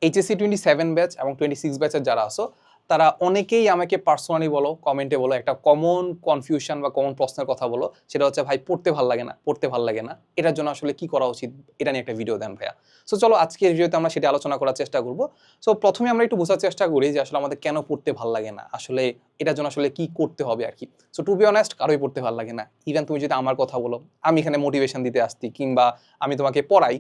HSC 27 batch এবং 26 ব্যাচের যারা আসো তারা অনেকেই আমাকে পার্সোনালি বলো, কমেন্টে বলো, একটা কমন কনফিউশন বা কমন প্রশ্নের কথা বলো, সেটা হচ্ছে ভাই পড়তে ভাল লাগে না, পড়তে ভাল লাগে না, এটার জন্য আসলে কি করা উচিত, এটা নিয়ে একটা ভিডিও দেন ভাইয়া। সো চলো আজকের ভিডিওতে আমরা সেটা আলোচনা করার চেষ্টা করবো। সো প্রথমে আমরা একটু বোঝার চেষ্টা করি যে আসলে আমাদের কেন পড়তে ভাল লাগে না, আসলে এটার জন্য আসলে কি করতে হবে আর কি। সো টু বি অনেস্ট, কারোই পড়তে ভাল লাগে না। ইভেন তুমি যদি আমার কথা বলো, আমি এখানে মোটিভেশন দিতে আসছি কিংবা আমি তোমাকে পড়াই,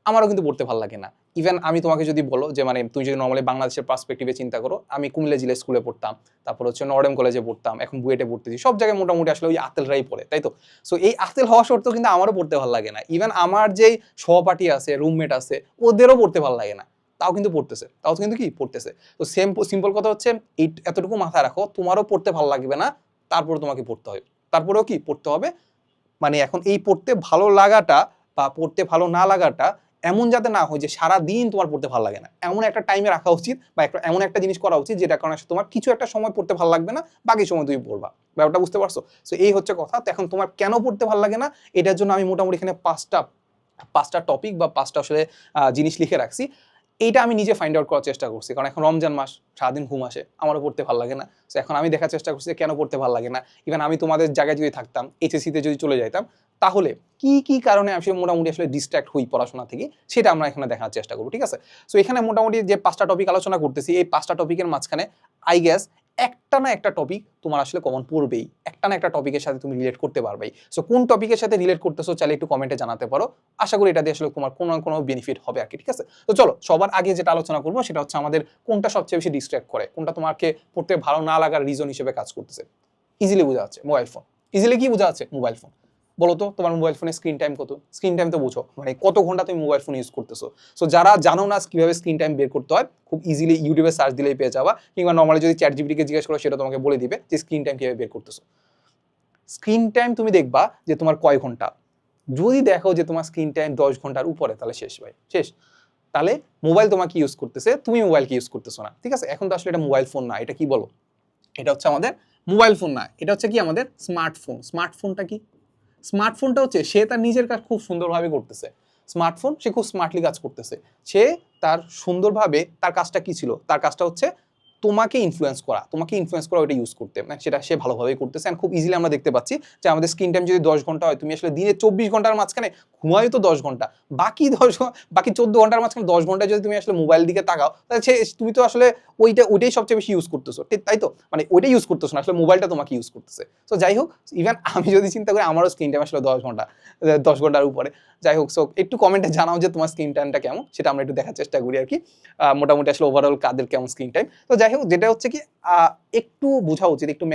আমারও কিন্তু পড়তে ভালো লাগে না। ইভেন আমি তোমাকে যদি বলো যে মানে তুমি যদি নর্মালি বাংলাদেশের পার্সপেক্টিভে চিন্তা করো, আমি কুমিল্লা জিলা স্কুলে পড়তাম, তারপর হচ্ছে নর্ডেম কলেজে পড়তাম, এখন বুয়েটে পড়তেছি, সব জায়গায় মোটামুটি আসলে ওই আতেলরাই পড়ে, তাই তো? সো এই আতেল হওয়া সত্ত্বেও কিন্তু আমারও পড়তে ভালো লাগে না। ইভেন আমার যেই সহপাঠী আছে, রুমমেট আছে, ওদেরও পড়তে ভালো লাগে না, তাও কিন্তু পড়তেছে, তাও কিন্তু কি পড়তেছে। তো সিম্পল কথা হচ্ছে এই এতটুকু মাথায় রাখো, তোমারও পড়তে ভালো লাগবে না, তারপরে তোমাকে পড়তে হবে, তারপরেও কি পড়তে হবে। মানে এখন এই পড়তে ভালো লাগাটা বা পড়তে ভালো না লাগাটা এমন যাতে না হয় যে সারা দিন তোমার পড়তে ভালো লাগে না, এমন একটা টাইমে রাখা উচিত বা এমন একটা জিনিস করা উচিত যেটা কারণে তোমার কিছু একটা সময় পড়তে ভালো লাগবে না, বাকি সময় তুমি পড়বা। ব্যাপারটা বুঝতে পারছো? সো এই হচ্ছে কথা। তো এখন তোমার কেন পড়তে ভালো লাগে না, এটার জন্য আমি মোটামুটি এখানে পাঁচটা টপিক বা পাঁচটা আসলে জিনিস লিখে রাখছি। এইটা আমি নিজে ফাইন্ড আউট করার চেষ্টা করছি, কারণ এখন রমজান মাস, সারাদিন ঘুম আসে, আমারও পড়তে ভালো লাগে না। তো এখন আমি দেখার চেষ্টা করছি কেন পড়তে ভালো লাগে না। ইভেন আমি তোমাদের জায়গায় যদি থাকতাম, এইচএসসিতে যদি চলে যাইতাম, তাহলে কি কি কারণে আসলে মোটামুটি আসলে ডিস্ট্র্যাক্ট হই পড়াশোনা থেকে, সেটা আমরা এখানে দেখার চেষ্টা করবো, ঠিক আছে? সো এখানে মোটামুটি যে পাঁচটা টপিক আলোচনা করতেছি, এই পাঁচটা টপিকের মাঝখানে আই গেস একটা না একটা টপিক তোমার আসলে কমন পড়বেই, একটা না একটা টপিকের সাথে তুমি রিলেট করতে পারবেই। সো কোন টপিকের সাথে রিলেট করতেছো চাইলে একটু কমেন্টে জানাতে পারো। আশা করি এটা দিয়ে আসলে তোমার কোনো না কোনো বেনিফিট হবে আর কি, ঠিক আছে? তো চলো সবার আগে যেটা আলোচনা করবো সেটা হচ্ছে আমাদের কোনটা সবচেয়ে বেশি ডিস্ট্র্যাক্ট করে, কোনটা তোমাকে পড়তে ভালো না লাগার রিজন হিসেবে কাজ করতেছে। ইজিলি বোঝা যাচ্ছে মোবাইল ফোন। ইজিলি কি বোঝা যাচ্ছে? Mobile phone. বলো তো তোমার মোবাইল ফোনের স্ক্রিন টাইম কত? স্ক্রিন টাইম তো বুঝো, মানে কত ঘন্টা তুমি মোবাইল ফোন ইউজ করতেছো। সো যারা জানো না কিভাবে স্ক্রিন টাইম বের করতে হয়, খুব ইজিলি ইউটিউবে সার্চ দিলেই পেয়ে যাবা, কিংবা নর্মালি যদি চ্যাট জিপিটিকে জিজ্ঞেস করো সেটা তোমাকে বলে দিবে যে স্ক্রিন টাইম কিভাবে বের করতেছো। স্ক্রিন টাইম তুমি দেখবা যে তোমার কয় ঘন্টা। যদি দেখো যে তোমার স্ক্রিন টাইম 10 ঘন্টার উপরে, তাহলে শেষ ভাই, শেষ। তাহলে মোবাইল তোমাকে ইউজ করতেছে, তুমি মোবাইলকে ইউজ করতেছো না, ঠিক আছে? এখন তো আসলে এটা মোবাইল ফোন না, এটা কি বলো? এটা হচ্ছে আমাদের মোবাইল ফোন না, এটা হচ্ছে কি আমাদের স্মার্টফোন। স্মার্টফোনটা কি? স্মার্টফোনটা হচ্ছে সে তার নিজের কাজ খুব সুন্দরভাবে করতেছে। স্মার্টফোন সে খুব স্মার্টলি কাজ করতেছে। সে তার সুন্দরভাবে তার কাজটা কি ছিল? তার কাজটা হচ্ছে তোমাকে ইনফ্লুয়েন্স করা, তোমাকে ইনফ্লুয়েন্স করা, ওইটা ইউজ করতে, মানে সেটা সে ভালোভাবেই করতেছে। এন্ড খুব ইজিলি আমরা দেখতে পাচ্ছি যে আমাদের স্ক্রিন টাইম যদি 10 ঘন্টা হয়, তুমি আসলে দিনে 24 ঘন্টার মাঝখানে ঘুমায় তো 10 ঘন্টা, বাকি 14 ঘন্টার মাঝখানে 10 ঘন্টায় যদি তুমি আসলে মোবাইল দিকে তাকাও, তাহলে তুমি তো আসলে ওইটাই সবচেয়ে বেশি ইউজ করতেছো, ঠিক তাই তো? মানে ওইটাই ইউজ করতেছো না, আসলে মোবাইলটা তোমাকে ইউজ করতেছে। সো যাই হোক, ইভেন আমি যদি চিন্তা করি আমারও স্ক্রিন টাইম আসলে 10 ঘন্টার উপরে। যাই হোক, সো একটু কমেন্টে জানাও যে তোমার স্ক্রিন টাইমটা কেমন, সেটা আমরা একটু দেখার চেষ্টা করি আর কি। মোটামুটি আসলে ওভারঅল কাদের কেমন স্ক্রিন টাইম। তো যাই হোক, যেটা হচ্ছে কি একটু বোঝা উচিত, একটু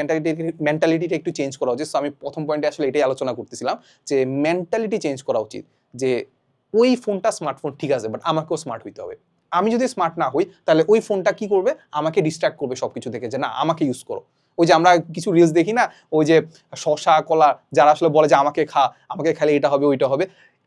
মেন্টালিটিটা একটু চেঞ্জ করা উচিত। সো আমি প্রথম পয়েন্টে আসলে এটাই আলোচনা করতেছিলাম যে মেন্টালিটি চেঞ্জ করা উচিত, যে ওই ফোনটা স্মার্টফোন ঠিক আছে, বাট আমাকেও স্মার্ট হইতে হবে। আমি যদি স্মার্ট না হই, তাহলে ওই ফোনটা কি করবে? আমাকে ডিস্ট্রাক্ট করবে সবকিছু থেকে, যে না আমাকে ইউজ করো। ওই যে আমরা কিছু রিলস দেখি না, ওই যে শশা কলা যারা আসলে বলে যে আমাকে খা, আমাকে খেলে এটা হবে ওইটা হবে,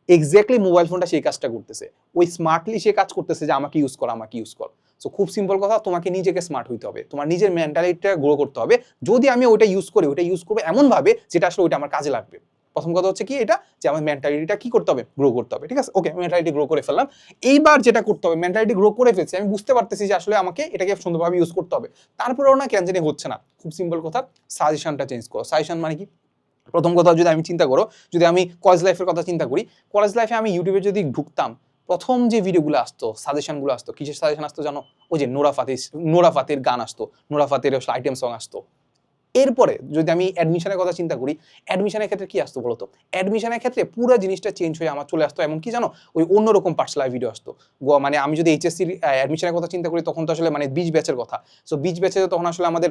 এক্স্যাক্টলি মোবাইল ফোনটা সেই কাজটা করতেছে। ওই স্মার্টলি সে কাজ করতেছে যে আমাকে ইউজ কর, আমাকে ইউজ কর। সো খুব সিম্পল কথা, তোমাকে নিজেকে স্মার্ট হইতে হবে, তোমার নিজের মেন্টালিটিটা গ্রো করতে হবে। যদি আমি ওইটা ইউজ করি, ওইটা ইউজ করবো এমনভাবে যেটা আসলে ওইটা আমার কাজে লাগবে। প্রথম কথা হচ্ছে কি এটা, যে আমার মেন্টালিটিটা কি করতে হবে? গ্রো করতে হবে, ঠিক আছে? ওকে, মেন্টালিটি গ্রো করে ফেললাম। এইবার যেটা করতে হবে, মেন্টালিটি গ্রো করে ফেলছি, আমি বুঝতে পারতেছি যে আসলে আমাকে এটাকে সুন্দরভাবে ইউজ করতে হবে, তারপরেও না কেন জানি হচ্ছে না। খুব সিম্পল কথা, সাজেশনটা চেঞ্জ করো। সাজেশন মানে কি? প্রথম কথা যদি আমি চিন্তা করো, যদি আমি কলেজ লাইফের কথা চিন্তা করি, কলেজ লাইফে আমি ইউটিউবে যদি ঢুকতাম, প্রথম যে ভিডিওগুলো আসতো, সাজেশনগুলো আসতো, কিসের সাজেশন আসতো জানো? ওই যে নোরা ফাতেহির গান আসতো, নোরা ফাতেহির আইটেম সং আসতো। এরপরে যদি আমি অ্যাডমিশনের কথা চিন্তা করি, অ্যাডমিশনের ক্ষেত্রে কি আসতো বলতো? অ্যাডমিশনের ক্ষেত্রে পুরো জিনিসটা চেঞ্জ হয়ে আমার চলে আসতো এমন কি জানো? ওই অন্যরকম পার্সোনাল ভিডিও আসতো। মানে আমি যদি এইচএসসির অ্যাডমিশনের কথা চিন্তা করি, তখন তো আসলে মানে 20 ব্যাচের কথা। সো 20 ব্যাচে তখন আসলে আমাদের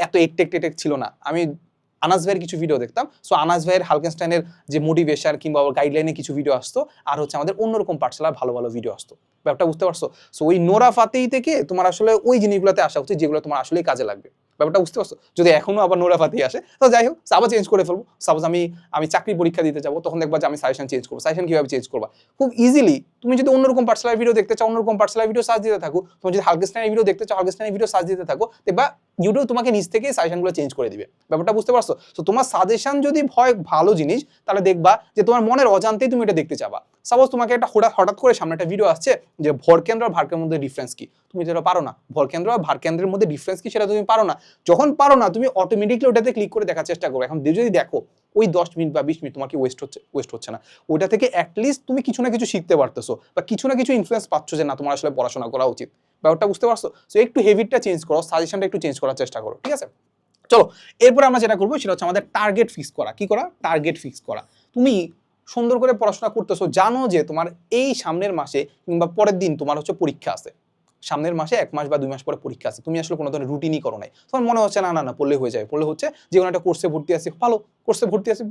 এত একটেক ছিল না। আমি আনাস ভাইয়ের কিছু ভিডিও দেখতাম। সো আনাস ভাইয়ের হালকেনস্টাইনের যে মোটিভেশন কিংবা গাইডলাইনে কিছু ভিডিও আসতো, আর হচ্ছে আমাদের অন্যরকম পার্সোনাল ভালো ভালো ভিডিও আসতো। ব্যাপারটা বুঝতে পারছো? সো ওই নোরা ফাতেহি থেকে তোমার আসলে ওই জিনিসগুলোতে আসা উচিত যেগুলো তোমার আসলেই কাজে লাগবে। ব্যাপারটা বুঝতে পারছো? যদি এখনো আবার নোরা ফাতেহি আসে, তো যাই হোক, আবার চেঞ্জ করে ফেলবো। সাপোজ আমি চাকরি পরীক্ষা দিতে যাবো, তখন দেখবা যে আমি সাজেশন চেঞ্জ করবো। সাজেশন কিভাবে চেঞ্জ করবা? খুব ইজিলি, তুমি যদি অন্যরকম পার্সোনাল ভিডিও দেখতে চাও, অন্যরকম পার্সোনাল ভিডিও সার্চ দিতে থাকো। তুমি যদি হালকেনস্টাইনের ভিডিও দেখতে চাও, হালকেনস্টাইনের ভিডিও সার্চ দিতে থাকো, দেখবা ইউটিউব তোমাকে নিজ থেকে সাজেশনগুলো চেঞ্জ করে দিবে। ব্যাপারটা বুঝতে পারছো? তো তোমার সাজেশন যদি হয় ভালো জিনিস, তাহলে দেখবা যে তোমার মনের অজান্তেই তুমি এটা দেখতে চাবা। সাপোজ তোমাকে একটা হঠাৎ করে সামনে একটা ভিডিও আসছে যে ভরকেন্দ্র আর ভারকের মধ্যে ডিফারেন্স কি, তুমি যেটা পারো না, ভরকেন্দ্র আর ভারকেন্দ্রের মধ্যে ডিফারেন্স কি সেটা তুমি পারো না। যখন পারো না তুমি অটোমেটিকলি ওটাতে ক্লিক করে দেখার চেষ্টা করো। এখন যদি দেখো ওই 10 মিনিট বা 20 মিনিট তোমার কি ওয়েস্ট হচ্ছে না, ওইটা থেকে অ্যাটলিস্ট তুমি কিছু না কিছু শিখতে পারতেছো বা কিছু না কিছু ইনফ্লুয়েন্স পাচ্ছ যে না তোমার আসলে পড়াশোনা করা উচিত। ব্যাপারটা বুঝতে পারছো? সো একটু হেভিটটা চেঞ্জ করো, সাজেশনটা একটু চেঞ্জ করার চেষ্টা করো, ঠিক আছে? চলো এরপরে আমরা যেটা করবো সেটা হচ্ছে আমাদের টার্গেট ফিক্স করা। কি করা? টার্গেট ফিক্স করা। তুমি সুন্দর করে পড়াশোনা করতেছো, জানো যে তোমার এই সামনের মাসে কিংবা পরের দিন তোমার হচ্ছে পরীক্ষা আছে, সামনের মাসে 1 মাস বা 2 মাস পরে পরীক্ষা আছে, তুমি আসলে কোনো ধরনের রুটিনই করো নাই, তোমার মনে হচ্ছে না না না পড়লে হয়ে যাবে, পড়লে হচ্ছে যে কোনো একটা কোর্সে ভর্তি আছি, ভালো কোর্সে ভর্তি আছি,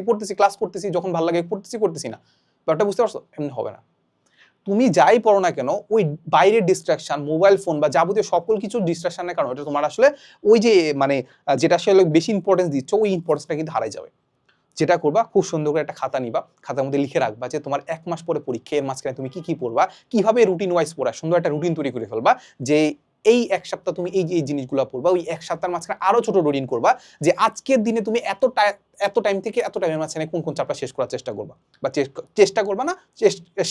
পড়তেছি ক্লাস করতেছি, যখন ভালো লাগে করতেছি না, ব্যাপারটা বুঝতে পারছো? এমনি হবে না। তুমি যাই পড়ো না কেন ওই বাইরের ডিস্ট্রাকশন, মোবাইল ফোন বা যাবতীয় সকল কিছু ডিস্ট্রাকশনের কারণে ওটা তোমার আসলে ওই যে মানে যেটা আসলে বেশি ইম্পর্টেন্স দিচ্ছ ওই ইম্পর্টেন্সটা কিন্তু হারাই যাবে। যেটা করবা, খুব সুন্দর করে একটা খাতা নিবা, খাতার মধ্যে লিখে রাখবা যে তোমার 1 মাস পরে পরীক্ষা, এর মাঝখানে তুমি কি কি পড়বা, কিভাবে রুটিন ওয়াইজ পড়া, সুন্দর একটা রুটিন তৈরি করে ফেলবা যে এই 1 সপ্তাহ তুমি এই জিনিসগুলো পড়বা, ওই 1 সপ্তাহের মাঝখানে আরো ছোট রুটিন করবা যে আজকের দিনে তুমি এত টাইম থেকে এত টাইমের মাঝখানে কোন চ্যাপ্টার শেষ করার চেষ্টা করবা, বা চেষ্টা করবা না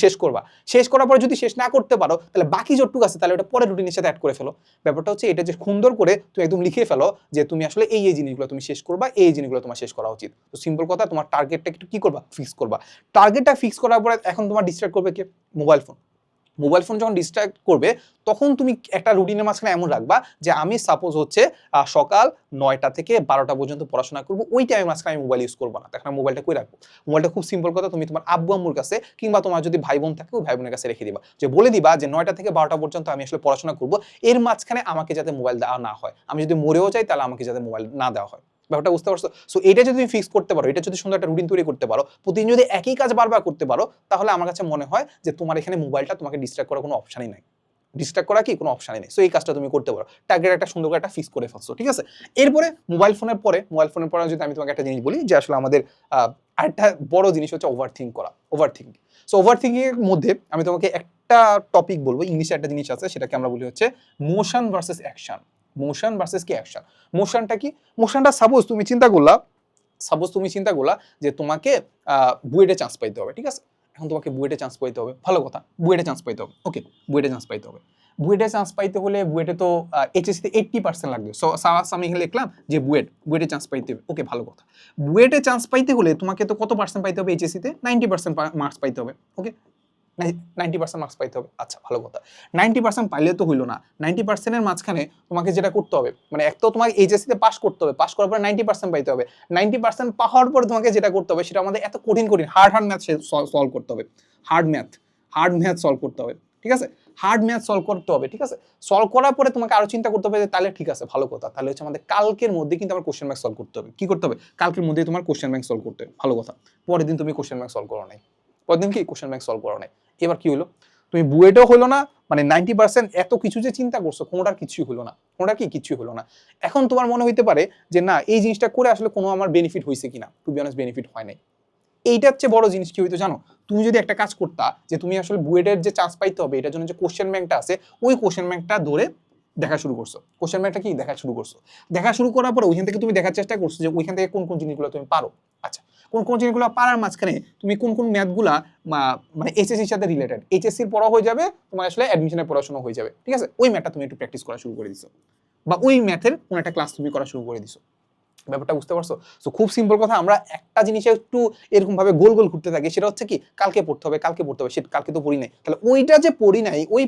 শেষ করবা। শেষ করার পরে যদি শেষ না করতে পারো তাহলে বাকি যতটুকু আছে তাহলে ওটা পরের রুটিনের সাথে অ্যাড করে ফেলো। ব্যাপারটা হচ্ছে এটা যে সুন্দর করে তুমি একদম লিখে ফেলো যে তুমি আসলে এই জিনিসগুলো তুমি শেষ করবা, এই জিনিসগুলো তোমার শেষ করা উচিত। তো সিম্পল কথা, তোমার টার্গেটটা একটু কি করবা, ফিক্স করবা। টার্গেটটা ফিক্স করার পরে এখন তোমার ডিস্ট্রাক্ট করবে কি? Mobile phone. মোবাইল ফোন যখন ডিস্ট্রাক্ট করবে তখন তুমি একটা রুটিনের মাঝখানে এমন রাখবা যে আমি সাপোজ হচ্ছে সকাল 9টা থেকে 12টা পর্যন্ত পড়াশোনা করবো, ওই টাইমের মাঝখানে আমি মোবাইল ইউজ করবো না। তখন মোবাইলটা কই রাখবো? মোবাইলটা খুব সিম্পল কথা, তুমি তোমার আব্বু আম্মুর কাছে কিংবা তোমার যদি ভাই বোন থাকে ওই ভাই বোনের কাছে রেখে দিবা, যে বলে দিবা যে 9টা থেকে 12টা পর্যন্ত আমি আসলে পড়াশোনা করবো, এর মাঝখানে আমাকে যাতে মোবাইল দেওয়া না হয়, আমি যদি মরেও যাই তাহলে আমাকে যাতে মোবাইল না দেওয়া হয়। ব্যাপারটা বুঝতে পারছো? সো এটা যদি তুমি ফিক্স করতে পারো, এটা যদি সুন্দর একটা রুটিন তৈরি করতে পারো, প্রতিদিন যদি একই কাজ বারবার করতে পারো, তাহলে আমার কাছে মনে হয় যে তোমার এখানে মোবাইলটা তোমাকে ডিস্ট্রাক্ট করার কোনো অপশনই নাই। ডিস্ট্রাক্ট করা কি কোনো অপশনই নেই। সো এই কাজটা তুমি করতে পারো, টার্গেট একটা সুন্দর করে একটা ফিক্স করে ফেলছো, ঠিক আছে? এরপরে মোবাইল ফোনের পরে যদি আমি তোমাকে একটা জিনিস বলি যে আসলে আমাদের আরেকটা বড় জিনিস হচ্ছে ওভার থিঙ্ক করা, over think. So over thinking এর মধ্যে আমি তোমাকে একটা টপিক বলবো, ইংলিশে একটা জিনিস আছে সেটাকে আমরা বলি হচ্ছে motion versus action. Motion versus কি অ্যাকশন। মোশনটা কি? মোশনটা সাপোজ তুমি চিন্তা করলা যে তোমাকে বুয়েটে চান্স পাইতে হবে, ঠিক আছে? এখন তোমাকে বুয়েটে চান্স পাইতে হবে, ভালো কথা, বুয়েটে চান্স পাইতে হবে, ওকে, বুয়েটে চান্স পাইতে হবে। বুয়েটে চান্স পাইতে হলে বুয়েটে তো এইচএসসিতে 80% লাগবে। সো আমি এখানে লিখলাম যে বুয়েটে চান্স পাইতে হবে, ওকে, ভালো কথা। বুয়েটে চান্স পাইতে হলে তোমাকে তো কত পার্সেন্ট পাইতে হবে? এইচএসসিতে 90% মার্কস পাইতে হবে, ওকে, 90% মার্কস পাইতে হবে, আচ্ছা ভালো কথা। 90% পাইলে তো হইলো না, 90%-এর মাঝখানে তোমাকে যেটা করতে হবে, মানে এক তো তোমাকে এইচএসসিতে পাস করতে হবে, পাস করার পরে 90% পাইতে হবে, 90% পাওয়ার পরে তোমাকে যেটা করতে হবে সেটা আমাদের এত কঠিন হার্ড ম্যাথ সলভ করতে হবে, হার্ড ম্যাথ সলভ করতে হবে, ঠিক আছে? হার্ড ম্যাথ সলভ করতে হবে, ঠিক আছে? সলভ করার পরে তোমাকে আরো চিন্তা করতে হবে যে তাহলে ঠিক আছে, ভালো কথা, তাহলে হচ্ছে আমাদের কালকের মধ্যে কিন্তু আমার কোশ্চেন ব্যাংক সলভ করতে হবে। কি করতে হবে? কালকের মধ্যে তোমার কোশ্চেন ব্যাংক সলভ করতে হবে, ভালো কথা। পরের দিন তুমি কোশ্চেন ব্যাংক সলভ করো নাই, পরের দিন কি কোশ্চেন ব্যাংক সলভ করো নাই। এবার কি হলো? তুমি বুয়েটও হলো না, মানে 90% এত কিছু যে চিন্তা করছো কোনোটার কিছুই হলো না, কিছুই হলো না। এখন তোমার মনে হইতে পারে যে না এই জিনিসটা করে আসলে কোনো আমার বেনিফিট হয়েছে কিনা, টু বি অনেস্ট বেনিফিট হয় নাই। এইটার চেয়ে বড় জিনিস কি হইতো জানো? তুমি যদি একটা কাজ করতা যে তুমি আসলে বুয়েটের যে চান্স পাইতে হবে এটার জন্য যে কোশ্চেন ব্যাংকটা আছে ওই কোশ্চেন ব্যাংকটা ধরে দেখা শুরু করছো, কোশ্চেন ব্যাংকটা কি দেখা শুরু করার পরে ওইখান থেকে তুমি দেখার চেষ্টা করছো যে ওইখান থেকে কোন কোন জিনিসগুলো তুমি পারো। আচ্ছা, কোন কোন জিনিসগুলো পারার মাঝখানে তুমি কোন ম্যাথগুলা মানে এইচএসসির সাথে রিলেটেড, এইচএসসির পড়া হয়ে যাবে, তোমার আসলে অ্যাডমিশনের পড়াশোনা হয়ে যাবে, ঠিক আছে? ওই ম্যাথটা তুমি একটু প্র্যাকটিস করা শুরু করে দিছো, বা ওই ম্যাথের কোন একটা ক্লাস তুমি করা শুরু করে দিছো। ব্যাপারটা বুঝতে পারছো? সো খুব সিম্পল কথা, আমরা একটা জিনিসে একটু এরকম ভাবে গোল ঘুরতে থাকি, সেটা হচ্ছে কি কালকে পড়তে হবে, সেটা কালকে তো পড়ি নাই, তাহলে ওইটা যে পড়ি নাই ওই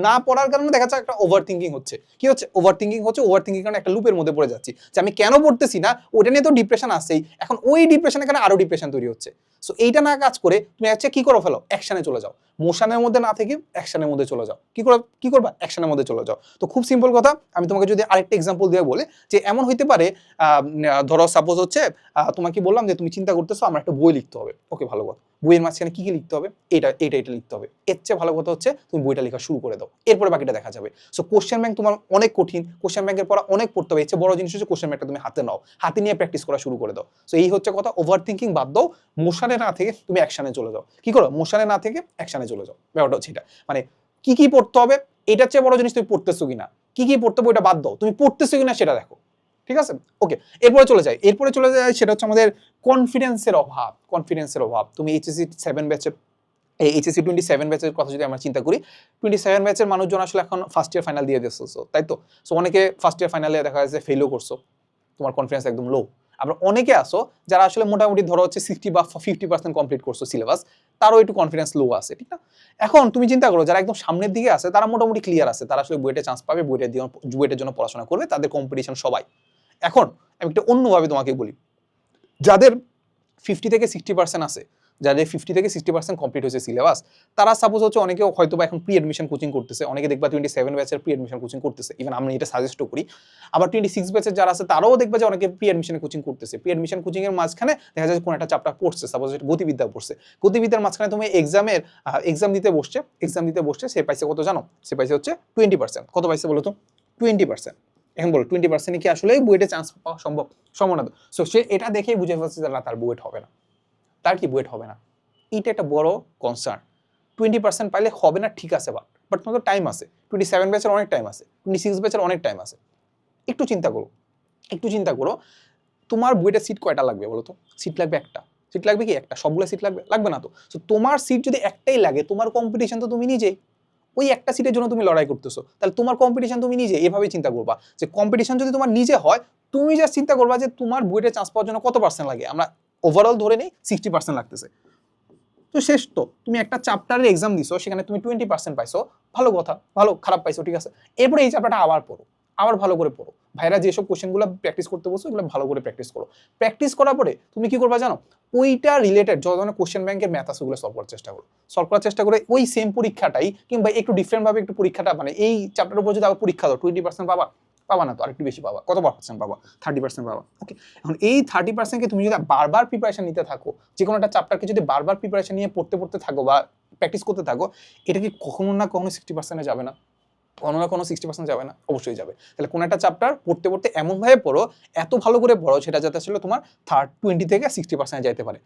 না পড়ার কারণে দেখা যাচ্ছে একটা ওভার থিঙ্কিং হচ্ছে। কি হচ্ছে? ওভার থিঙ্কিং কারণে একটা লুপের মধ্যে পড়ে যাচ্ছি যে আমি কেন পড়তেছি না, ওটা নিয়ে তো ডিপ্রেশন আসছেই, এখন ওই ডিপ্রেশনের কারণে আরো ডিপ্রেশন তৈরি হচ্ছে। সো এইটা না কাজ করে তুমি হচ্ছে কি করো ফেলো, অ্যাকশনে চলে যাও, মোশনের মধ্যে না থেকে অ্যাকশনের মধ্যে চলে যাও। কি করবা? অ্যাকশনের মধ্যে চলে যাও। তো খুব সিম্পল কথা, আমি তোমাকে যদি আরেকটা এক্সাম্পল দিয়ে বলে যে এমন হইতে পারে ধরো সাপোজ হচ্ছে তোমাকে বললাম যে তুমি চিন্তা করতেছো আমার একটা বই লিখতে হবে, ওকে, ভালো কথা, বইয়ের মাঝখানে কি কি লিখতে হবে? এটা লিখতে হবে। এর চেয়ে ভালো কথা হচ্ছে তুমি বইটা লেখা শুরু করে দাও, এরপরে বাকিটা দেখা যাবে। সো কোশ্চেন ব্যাংক তোমার অনেক কঠিন, কোশ্চেন ব্যাংকের পড়া অনেক পড়তে হবে, এর চেয়ে বড় জিনিস হচ্ছে কোশ্চেন ব্যাংকটা তুমি হাতে নাও, হাতে নিয়ে প্র্যাকটিস করা শুরু করে দাও। সো এই হচ্ছে কথা, ওভার থিঙ্কিং বাদ দাও, মোশনে না থেকে তুমি অ্যাকশনে চলে যাও। কি করো? মোশনে না থেকে অ্যাকশনে চলে যাও। ব্যাপারটা হচ্ছে এটা, মানে কি কি পড়তে হবে এটার চেয়ে বড় জিনিস তুমি পড়তেছো কিনা, কি কি পড়তে হবে ওটা বাদ দাও, তুমি পড়তেছো কিনা সেটা দেখো, ঠিক আছে? ওকে, এরপরে চলে যাই সেটা হচ্ছে আমাদের কনফিডেন্সের অভাব। তুমি এইচএসসি 7 ব্যাচে এই এইচএসসি 27 ব্যাচের কথা যদি আমরা চিন্তা করি, 27 ব্যাচের মানুষজন আসলে এখন ফার্স্ট ইয়ার ফাইনাল দিয়ে দিচ্ছো, তাই তো? সো অনেকে ফার্স্ট ইয়ার ফাইনালে দেখা যাচ্ছে ফেলও করছো, তোমার কনফিডেন্স একদম লো। আবার অনেকে আসো যারা আসলে মোটামুটি ধরো হচ্ছে 60 বা 50% কমপ্লিট করছো সিলেবাস, তারও একটু কনফিডেন্স লো আছে, ঠিক না? এখন তুমি চিন্তা করো যারা একদম সামনের দিকে আছে তারা মোটামুটি ক্লিয়ার আছে, তারা আসলে বুয়েটে চান্স পাবে, বুয়েটের জন্য পড়াশোনা করবে, তাদের কম্পিটিশন সবাই। এখন আমি একটা অন্যভাবে তোমাকে বলি, যাদের 50 থেকে 60% আছে, যাদের 50 থেকে 60% কমপ্লিট হয়েছে সিলেবাস, তারা সাপোজ হচ্ছে অনেকে হয়তো বা এখন প্রি এডমিশন কোচিং করতেছে, অনেকে দেখবা 27 ব্যাচের প্রি এডমিশন কোচিং করতেছে, ইভেন আমি এটা সাজেস্টও করি। আবার 26 ব্যাচের যারা আছে তারাও দেখবা যে অনেকে প্রি এডমিশনে কোচিং করতেছে। প্রি এডমিশন কোচিং এর মাঝখানে দেখা যায় কোন একটা চ্যাপ্টার পড়ছে, সাপোজ গতিবিদ্যা পড়ছে, গতিবিদ্যার মাঝখানে তুমি এক্সাম দিতে বসছে, সে পাইছে কত জানো? সে পাইছে হচ্ছে 20%। কত পাইছে বলো তো? 20%। এখন বলো 20% কি আসলে বুয়েটে চান্স পাওয়া সম্ভব? সম্ভব না তো। সো সে এটা দেখেই বুঝে ফেলছে যে না, তার বুয়েট হবে না, তার কি বুয়েট হবে না। এটা একটা বড় কনসার্ন। 20% পাইলে হবে না, ঠিক আছে, বাট তোমাদের টাইম আছে। 27 ব্যাচের অনেক টাইম আছে, 26 ব্যাচের অনেক টাইম আছে। একটু চিন্তা করো তোমার বুয়েটের সিট কয়টা লাগবে বলো তো? সিট লাগবে একটা। সিট লাগবে কি একটা? সবগুলো সিট লাগবে না তো। সো তোমার সিট যদি একটাই লাগে, তোমার কম্পিটিশন তো তুমি নিজেই। ওই একটা সিটের জন্য তুমি লড়াই করতেছো, তাহলে তোমার কম্পিটিশন তুমি নিজে। এভাবেই চিন্তা করবা যে কম্পিটিশন যদি তোমার নিজে হয়, তুমি যা চিন্তা করবা যে তোমার বুয়েটে চান্স পাওয়ার জন্য কত পার্সেন্ট লাগে। আমরা ওভারঅল ধরে নেই 60% লাগতেছে, তো শেষ তো। তুমি একটা চ্যাপ্টারের এক্সাম দিছো, সেখানে তুমি 20% পাইছো, ভালো কথা, ভালো খারাপ পাইছো, ঠিক আছে। এরপরে এই চ্যাপ্টারটা আবার পড়ো, আবার ভালো করে পড়ো। ভাইরা যেসব কোশ্চেনগুলো প্র্যাকটিস করতে বলছো, এগুলো ভালো করে প্র্যাকটিস করো। প্র্যাকটিস করার পরে তুমি কি করবা জানো? ওইটা রিলেটেড যত ধরনের কোশ্চেন ব্যাংকের ম্যাথ আছে, ওগুলো সলভ করার চেষ্টা করে ওই সেম পরীক্ষাটাই, কিংবা একটু ডিফারেন্ট ভাবে একটু পরীক্ষাটা, মানে এই চ্যাপ্টারের উপর যদি আবার পরীক্ষা দাও, 20% পাবা? পাবা না তো, আরেকটু বেশি পাবা। কত পার্সেন্ট পাবা? 30% পাবা। ওকে, এখন এই 30%কে তুমি যদি বারবার প্রিপারেশন নিতে থাকো, যে কোনো একটা চ্যাপ্টারকে যদি বারবার প্রিপারেশন নিয়ে পড়তে থাকো বা প্র্যাকটিস করতে থাকো, এটা কি কখনো না কখনো 60% যাবে না? কোনো না কোনো 60% যাবে না? অবশ্যই যাবে। তাহলে কোনো একটা চ্যাপ্টার পড়তে এমনভাবে পড়ো, এত ভালো করে পড়ো, সেটা যাতে আসলে তোমার 20 থেকে 60% যাইতে পারে।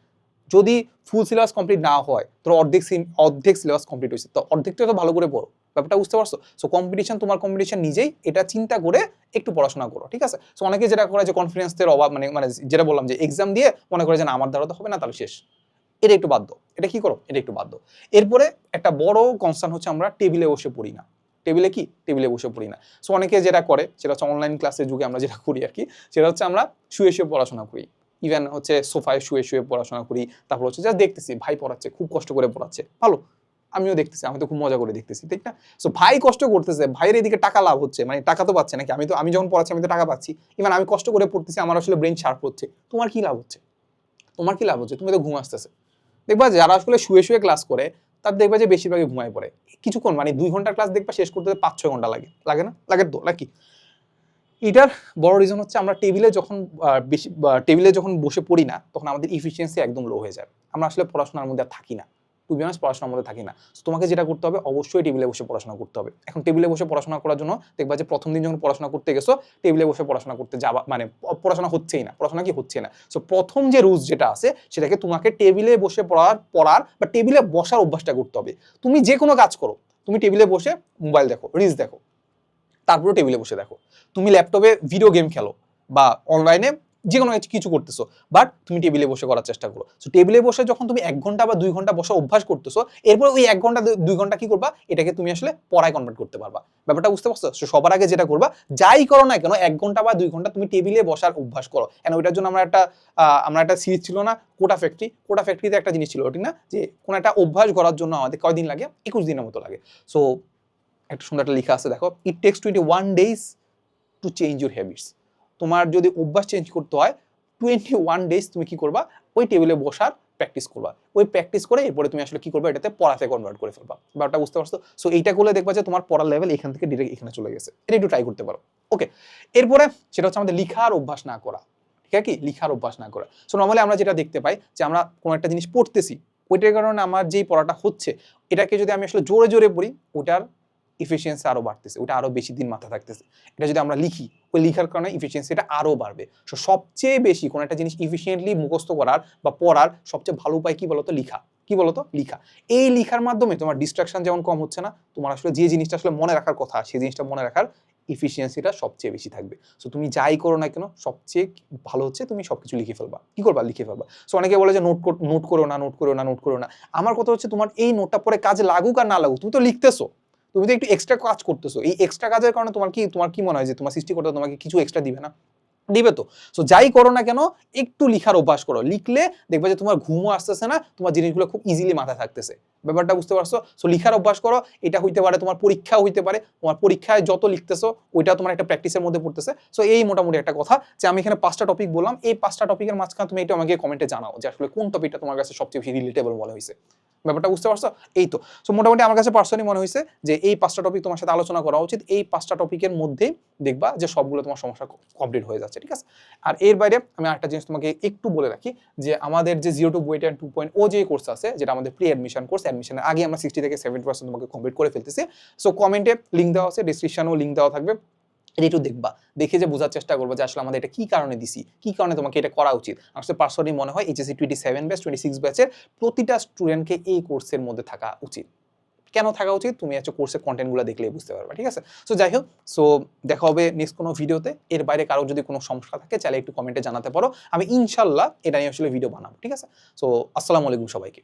যদি ফুল সিলেবাস কমপ্লিট না হয়, তোর অর্ধেক সিলেবাস কমপ্লিট হয়েছে, তো অর্ধেকটা তো ভালো করে পড়ো। ব্যাপারটা বুঝতে পারছো? সো তোমার কম্পিটিশন নিজেই, এটা চিন্তা করে একটু পড়াশোনা করো, ঠিক আছে? সো অনেকে যেটা করে যে কনফিডেন্সের অভাব, মানে যেটা বললাম যে এক্সাম দিয়ে মনে করে যে না, আমার দ্বারা তো হবে না, তাহলে শেষ। এটা একটু বাধ্য, এটা কি করো, এটা একটু বাধ্য। এরপরে একটা বড় কনসার্ন হচ্ছে আমরা টেবিলে বসে পড়ি না। টেবিলে বসে পড়ি না। সো অনেকে যেটা করে সেটা হচ্ছে অনলাইন ক্লাসের যুগে আমরা যেটা করি আর কি, সেটা হচ্ছে আমরা শুয়ে পড়াশোনা করি। ইভেন হচ্ছে সোফায় শুয়ে পড়াশোনা করি। তারপর হচ্ছে যা দেখতেছি ভাই পড়াচ্ছে, খুব কষ্ট করে পড়াচ্ছে, ভালো, আমিও দেখতেছি, আমি তো খুব মজা করে দেখতেছি, ঠিক না? সো ভাই কষ্ট করতেছে, ভাইয়ের এদিকে টাকা লাভ হচ্ছে, মানে টাকা তো পাচ্ছে নাকি, আমি যখন পড়াচ্ছি আমি তো টাকা পাচ্ছি। ইভেন আমি কষ্ট করে পড়তেছি, আমার আসলে ব্রেন শার্প হচ্ছে। তোমার কি লাভ হচ্ছে? তুমি তো ঘুম আসতেছে। দেখবা যারা আসলে শুয়ে ক্লাস করে, তার দেখবা যে বেশিরভাগই ঘুমায় পড়ে। কিছুক্ষণ, মানে 2 ঘন্টার ক্লাস দেখবা শেষ করতে 5-6 ঘন্টা লাগে না? লাগে তো নাকি? এটার বড় রিজন হচ্ছে আমরা টেবিলে যখন বসে পড়ি না, তখন আমাদের ইফিসিয়েন্সি একদম লো হয়ে যায়। আমরা আসলে পড়াশোনার মধ্যে থাকি না, টু বি অনেস্ট, পড়াশোনার মধ্যে থাকি না। তোমাকে যেটা করতে হবে, অবশ্যই টেবিলে বসে পড়াশোনা করতে হবে। এখন টেবিলে বসে পড়াশোনা করার জন্য দেখবা যে প্রথম দিন যখন পড়াশোনা করতে গেছো, টেবিলে বসে পড়াশোনা করতে যাবা, মানে পড়াশোনা হচ্ছেই না, হচ্ছে না। সো প্রথম যে রুলস যেটা আছে, সেটাকে তোমাকে টেবিলে বসে পড়ার বা টেবিলে বসার অভ্যাসটা করতে হবে। তুমি যে কোনো কাজ করো, তুমি টেবিলে বসে মোবাইল দেখো, রিলস দেখো, তারপরে টেবিলে বসে দেখো। তুমি ল্যাপটপে ভিডিও গেম খেলো বা অনলাইনে যে কোনো কিছু করতেছো, বাট তুমি টেবিলে বসে করার চেষ্টা করো। সো টেবিলে বসে যখন তুমি 1 ঘন্টা বা 2 ঘন্টা বসে অভ্যাস করতেছো, এরপর ওই 1 ঘন্টা 2 ঘন্টা কি করবা, এটাকে তুমি আসলে পড়ায় কনভার্ট করতে পারবা। ব্যাপারটা বুঝতে পারছো? সো সবার আগে যেটা করবা, যাই করো না কেন, 1 ঘন্টা বা 2 ঘন্টা তুমি টেবিলে বসার অভ্যাস করো। এন্ড ওইটার জন্য আমরা একটা সিরিজ ছিল না, কোটা ফ্যাক্টরিতে একটা জিনিস ছিল, ঠিক না, যে কোন একটা অভ্যাস করার জন্য আমাদের কয়দিন লাগে? 21 দিনের মতো লাগে। সো একটা সুন্দর একটা লেখা আছে, দেখো, it takes 21 days to change your habits. তোমার যদি অভ্যাস চেঞ্জ করতে হয়, 21 ডেজ তুমি কি করবা? ওই টেবিলে বসার প্র্যাকটিস করবা। ওই প্র্যাকটিস করে এরপরে তুমি আসলে কি করবে, এটাতে পড়াতে কনভার্ট করে ফেলবা। ব্যাপারটা বুঝতে পারছো? সো এইটা করলে দেখবা যে তোমার পড়ার লেভেল এখান থেকে ডিরেক্ট এখানে চলে গেছে। এটা একটু ট্রাই করতে পারো। ওকে, এরপরে সেটা হচ্ছে আমাদের লিখার অভ্যাস না করা। ঠিক আছে, কি লিখার অভ্যাস না করা। সো নরমালি আমরা যেটা দেখতে পাই যে আমরা কোনো একটা জিনিস পড়তেছি, ওইটার কারণে আমার যেই পড়াটা হচ্ছে, এটাকে যদি আমি আসলে জোরে পড়ি, ওটার ইফিসিয়েন্সি আরো বাড়তেছে, ওটা আরো বেশি দিন মাথা থাকতেছে। এটা যদি আমরা লিখি, ওই লিখার কারণে ইফিসিয়েন্সিটা আরো বাড়বে। সো সবচেয়ে বেশি কোনো একটা জিনিস ইফিসিয়েন্টলি মুখস্থ করার বা পড়ার সবচেয়ে ভালো উপায় কি বলতো? লিখা। কি বলতো? লিখা। এই লিখার মাধ্যমে তোমার ডিস্ট্রাকশন যেমন কম হচ্ছে না, তোমার আসলে যে জিনিসটা আসলে মনে রাখার কথা, সেই জিনিসটা মনে রাখার এফিসিয়েন্সিটা সবচেয়ে বেশি থাকবে। সো তুমি যাই করো না কেন সবচেয়ে ভালো হচ্ছে তুমি সবকিছু লিখে ফেলবা। কি করবা? লিখে ফেলবা। সো অনেকে বলে যে নোট করো না, নোট করো না, নোট করো না। আমার কথা হচ্ছে তোমার এই নোটটা পরে কাজে লাগুক আর না লাগুক, তুমি তো লিখতেছো। তুমি তো একটু এক্সট্রা কাজ করতেছো। এই এক্সট্রা কাজের কারণে তোমার কি মনে হয় যে তোমার সৃষ্টিকর্তা তোমাকে কিছু এক্সট্রা দিবে না? দিবে তো। সো যাই করো না কেন একটু লিখার অভ্যাস করো। লিখলে দেখবে যে তোমার ঘুমও আসতেছে না, তোমার জিনিসগুলো খুব ইজিলি মাথায় থাকতেছে। ব্যাপারটা বুঝতে পারছো? সো লিখার অভ্যাস করো। এটা হইতে পারে তোমার পরীক্ষাও হইতে পারে। তোমার পরীক্ষায় যত লিখতেছো ওইটা তোমার একটা প্র্যাকটিসের মধ্যে পড়তেছে। সো এই মোটামুটি একটা কথা যে আমি এখানে 5টা টপিক বললাম। এই 5টা টপিকের মাঝখানে তুমি এটা আমাকে কমেন্টে জানাও যে আসলে কোন টপিকটা তোমার কাছে সবচেয়ে বেশি রিলেটেবল মনে হইছে। ব্যাপারটা বুঝতে পারছো? এই তো। সো মোটামুটি আমার কাছে পার্সোনালি মনে হইছে যে এই 5টা টপিক তোমার সাথে আলোচনা করা উচিত। এই 5টা টপিকের মধ্যেই দেখবা যে সবগুলো তোমার সমস্যা কমপ্লিট হয়ে যাচ্ছে। ঠিক আছে? আর এর বাইরে আমি আরেকটা জিনিস তোমাকে একটু বলে রাখি যে আমাদের যে 0 to বুয়েট এন্ড 2.0 যে কোর্স আছে যেটা আমাদের প্রি অ্যাডমিশন কোর্স, অ্যাডমিশনের আগে আমরা 60 থেকে 70% তোমাকে কমপ্লিট করে ফেলতেছি। সো কমেন্টে লিংক দেওয়া আছে, ডেসক্রিপশনেও লিংক দেওয়া থাকবে। এটা একটু দেখবা, দেখে যে বোঝার চেষ্টা করবো যে আসলে আমাদের এটা কি কারণে দিছি, কি কারণে তোমাকে এটা করা উচিত। আসলে পার্সোনালি মনে হয় এইচএসসি 27 ব্যাচ 26 ব্যাচের প্রতিটা স্টুডেন্টকে এই কোর্সের মধ্যে থাকা উচিত। কেন থাকা উচিত তুমি হচ্ছে কোর্সের কন্টেন্টগুলো দেখলেই বুঝতে পারবে। ঠিক আছে? সো যাই হোক, সো দেখা হবে নেক্সট কোনো ভিডিওতে। এর বাইরে কারো যদি কোনো সমস্যা থাকে চাইলে একটু কমেন্টে জানাতে পারো। আমি ইনশাল্লাহ এটা নিয়ে আসলে ভিডিও বানাবো। ঠিক আছে? সো আসসালামু আলাইকুম সবাইকে।